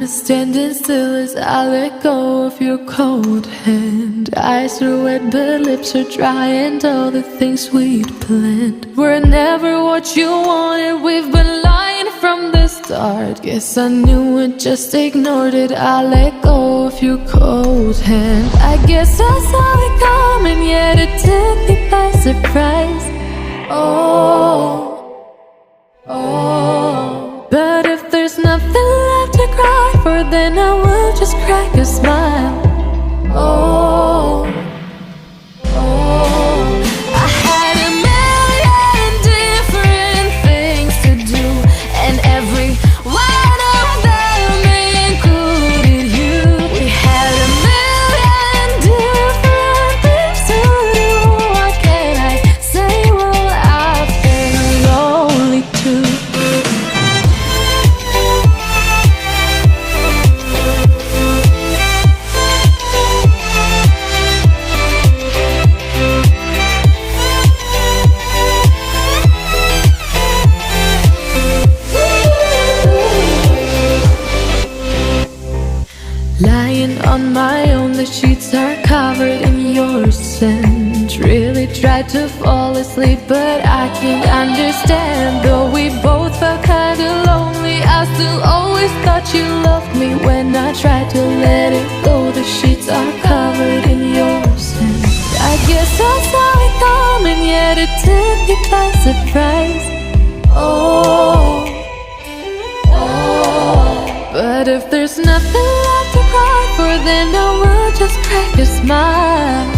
standing still as I let go of your cold hand. Eyes are wet but lips are dry, and all the things we'd planned were never what you wanted. We've been lying from the start. Guess I knew it, just ignored it. I let go of your cold hand. I guess I saw it coming, yet it took me by surprise. But if there's nothing left to cry for, then I will just crack a smile. I had a million different things to do, and every one of them included you. We had a million different things to do. What can I say? Well, I've been lonely too. Lying on my own, the sheets are covered in your scent. Really tried to fall asleep, but I can't understand. Though we both felt kinda lonely, I still always thought you loved me. When I tried to let it go, the sheets are covered in your scent. I guess I saw it coming, yet it took me by surprise. But if there's nothing left to cry for, then I will just crack a smile.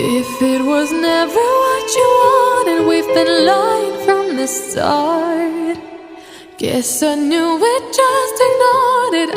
If it was never what you wanted, we've been lying from the start. Guess I knew it, just ignored it.